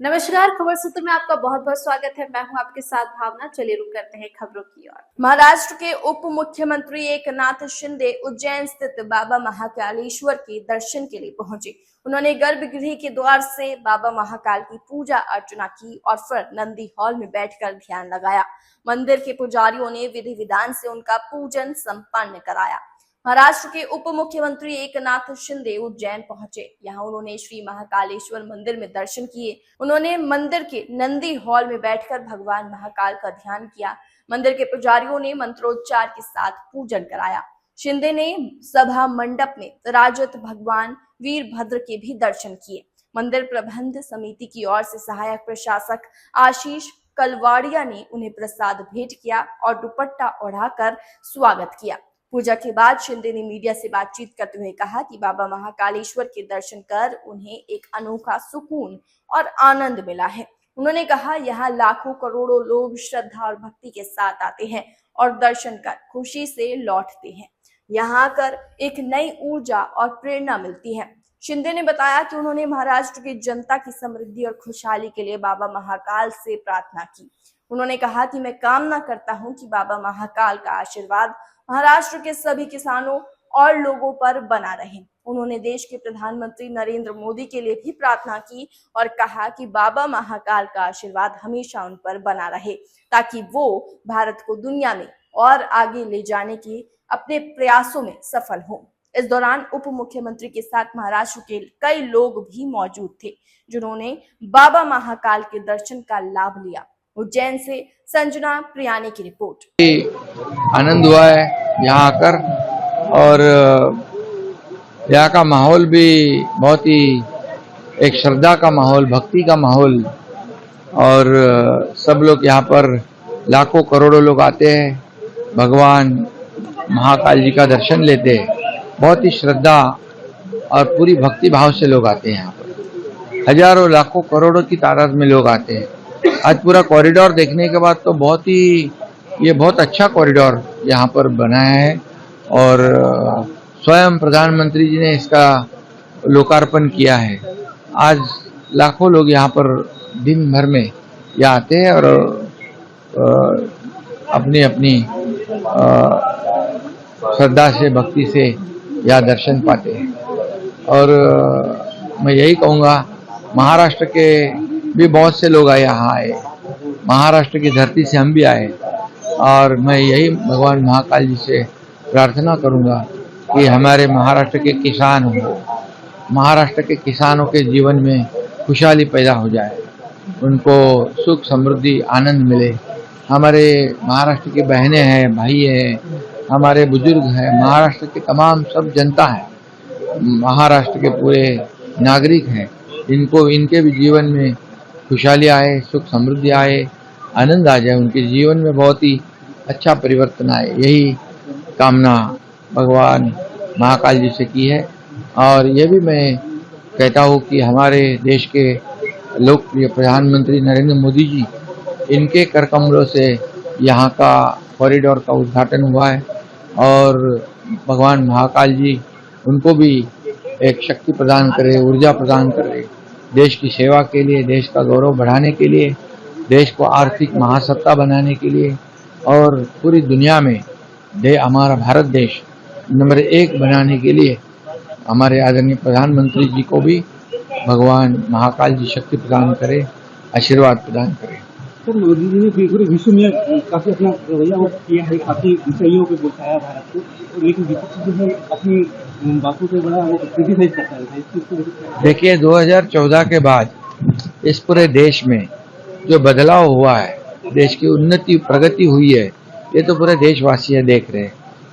नमस्कार, खबर सूत्र में आपका बहुत बहुत स्वागत है। मैं हूं आपके साथ भावना। चलिए रुक करते हैं खबरों की ओर। महाराष्ट्र के उप मुख्यमंत्री एकनाथ शिंदे उज्जैन स्थित बाबा महाकालेश्वर के दर्शन के लिए पहुंचे। उन्होंने गर्भगृह के द्वार से बाबा महाकाल की पूजा अर्चना की और फिर नंदी हॉल में बैठकर ध्यान लगाया। मंदिर के पुजारियों ने विधि विधान से उनका पूजन संपन्न कराया। महाराष्ट्र के उप मुख्यमंत्री एकनाथ शिंदे उज्जैन पहुंचे। यहां उन्होंने श्री महाकालेश्वर मंदिर में दर्शन किए। उन्होंने मंदिर के नंदी हॉल में बैठकर भगवान महाकाल का ध्यान किया। मंदिर के पुजारियों ने मंत्रोच्चार के साथ पूजन कराया। शिंदे ने सभा मंडप में विराजित भगवान वीरभद्र के भी दर्शन किए। मंदिर प्रबंध समिति की ओर से सहायक प्रशासक आशीष कलवाड़िया ने उन्हें प्रसाद भेंट किया और दुपट्टा ओढ़ाकर स्वागत किया। पूजा के बाद शिंदे ने मीडिया से बातचीत करते हुए कहा कि बाबा महाकालेश्वर के दर्शन कर उन्हें एक अनोखा सुकून और आनंद मिला है। उन्होंने कहा, यहाँ लाखों करोड़ों लोग श्रद्धा और भक्ति के साथ आते हैं और दर्शन कर खुशी से लौटते हैं। यहाँ आकर एक नई ऊर्जा और प्रेरणा मिलती है। शिंदे ने बताया कि उन्होंने महाराष्ट्र की जनता की समृद्धि और खुशहाली के लिए बाबा महाकाल से प्रार्थना की। उन्होंने कहा कि मैं कामना करता हूं कि बाबा महाकाल का आशीर्वाद महाराष्ट्र के सभी किसानों और लोगों पर बना रहे। उन्होंने देश के प्रधानमंत्री नरेंद्र मोदी के लिए भी प्रार्थना की और कहा कि बाबा महाकाल का आशीर्वाद हमेशा उन पर बना रहे ताकि वो भारत को दुनिया में और आगे ले जाने के अपने प्रयासों में सफल हो। इस दौरान उप मुख्यमंत्री के साथ महाराष्ट्र के कई लोग भी मौजूद थे जिन्होंने बाबा महाकाल के दर्शन का लाभ लिया। उज्जैन से संजना प्रियानी की रिपोर्ट। आनंद हुआ है यहाँ आकर और यहाँ का माहौल भी बहुत ही एक श्रद्धा का माहौल, भक्ति का माहौल और सब लोग यहाँ पर लाखों करोड़ों लोग आते हैं, भगवान महाकाल जी का दर्शन लेते हैं। बहुत ही श्रद्धा और पूरी भक्ति भाव से लोग आते हैं यहाँ पर। हजारों लाखों करोड़ों की तादाद में लोग आते हैं। आज पूरा कॉरिडोर देखने के बाद तो ये बहुत अच्छा कॉरिडोर यहाँ पर बनाया है और स्वयं प्रधानमंत्री जी ने इसका लोकार्पण किया है। आज लाखों लोग यहाँ पर दिन भर में यहाँ आते हैं और अपनी अपनी श्रद्धा से, भक्ति से यहाँ दर्शन पाते हैं। और मैं यही कहूँगा, महाराष्ट्र के भी बहुत से लोग यहाँ आए, महाराष्ट्र की धरती से हम भी आए और मैं यही भगवान महाकाल जी से प्रार्थना करूँगा कि हमारे महाराष्ट्र के किसान हो, महाराष्ट्र के किसानों के जीवन में खुशहाली पैदा हो जाए, उनको सुख समृद्धि आनंद मिले। हमारे महाराष्ट्र की बहनें हैं, भाई हैं, हमारे बुजुर्ग हैं, महाराष्ट्र के तमाम सब जनता है, महाराष्ट्र के पूरे नागरिक हैं, इनके भी जीवन में खुशहाली आए, सुख समृद्धि आए, आनंद आ जाए, उनके जीवन में बहुत ही अच्छा परिवर्तन आए। यही कामना भगवान महाकाल जी से की है। और ये भी मैं कहता हूँ कि हमारे देश के लोकप्रिय प्रधानमंत्री नरेंद्र मोदी जी, इनके कर कमलों से यहाँ का कॉरिडोर का उद्घाटन हुआ है और भगवान महाकाल जी उनको भी एक शक्ति प्रदान करे, ऊर्जा प्रदान करे, देश की सेवा के लिए, देश का गौरव बढ़ाने के लिए, देश को आर्थिक महासत्ता बनाने के लिए और पूरी दुनिया में हमारा भारत देश नंबर 1 बनाने के लिए हमारे आदरणीय प्रधानमंत्री जी को भी भगवान महाकाल जी शक्ति प्रदान करे, आशीर्वाद प्रदान करे। सर, मोदी जी ने पूरे विश्व में काफी अपना रवैया किया है, काफी ऊंचाइयों पे पहुंचाया भारत को, लेकिन विपक्ष जो है अपनी बातों पे बड़ा वो क्रिटिसाइज करता है। देखिए, 2014 के बाद इस पूरे देश में जो बदलाव हुआ है, देश की उन्नति प्रगति हुई है, ये तो पूरे देशवासी देख रहे हैं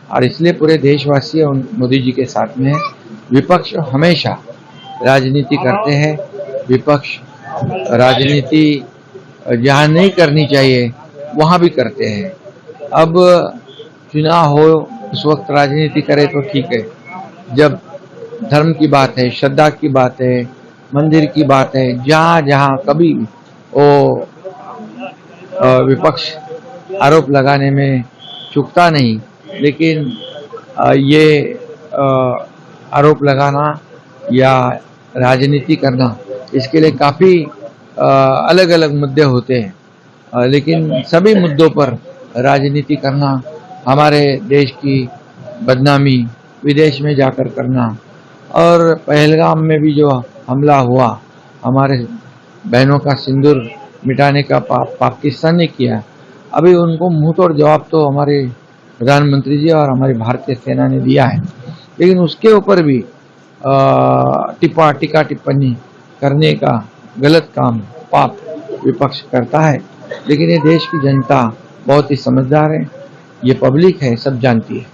और इसलिए पूरे देशवासी मोदी जी के साथ में है। विपक्ष हमेशा राजनीति करते हैं, विपक्ष राजनीति जहाँ नहीं करनी चाहिए वहाँ भी करते हैं। अब चुनाव हो उस वक्त राजनीति करे तो ठीक है, जब धर्म की बात है, श्रद्धा की बात है, मंदिर की बात है, जहाँ जहाँ कभी वो विपक्ष आरोप लगाने में चूकता नहीं, लेकिन ये आरोप लगाना या राजनीति करना, इसके लिए काफ़ी अलग अलग मुद्दे होते हैं, लेकिन सभी मुद्दों पर राजनीति करना, हमारे देश की बदनामी विदेश में जाकर करना, और पहलगाम में भी जो हमला हुआ, हमारे बहनों का सिंदूर मिटाने का पाकिस्तान ने किया, अभी उनको मुंह तोड़ जवाब तो हमारे प्रधानमंत्री जी और हमारी भारतीय सेना ने दिया है, लेकिन उसके ऊपर भी टीका टिप्पणी करने का गलत काम पाप विपक्ष करता है। लेकिन ये देश की जनता बहुत ही समझदार है, ये पब्लिक है, सब जानती है।